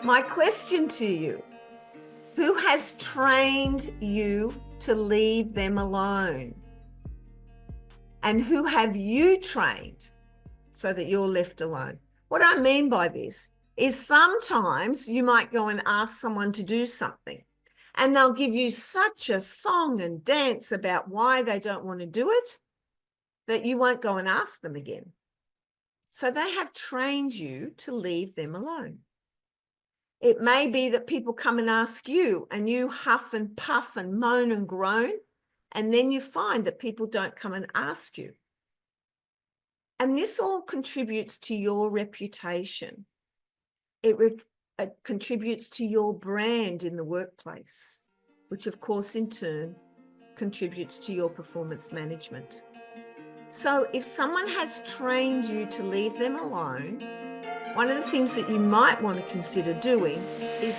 My question to you, who has trained you to leave them alone? And who have you trained so that you're left alone? What I mean by this is sometimes you might go and ask someone to do something and they'll give you such a song and dance about why they don't want to do it that you won't go and ask them again. So they have trained you to leave them alone. It may be that people come and ask you and you huff and puff and moan and groan, and then you find that people don't come and ask you. And this all contributes to your reputation. It contributes to your brand in the workplace, which of course in turn contributes to your performance management. So if someone has trained you to leave them alone, one of the things that you might want to consider doing is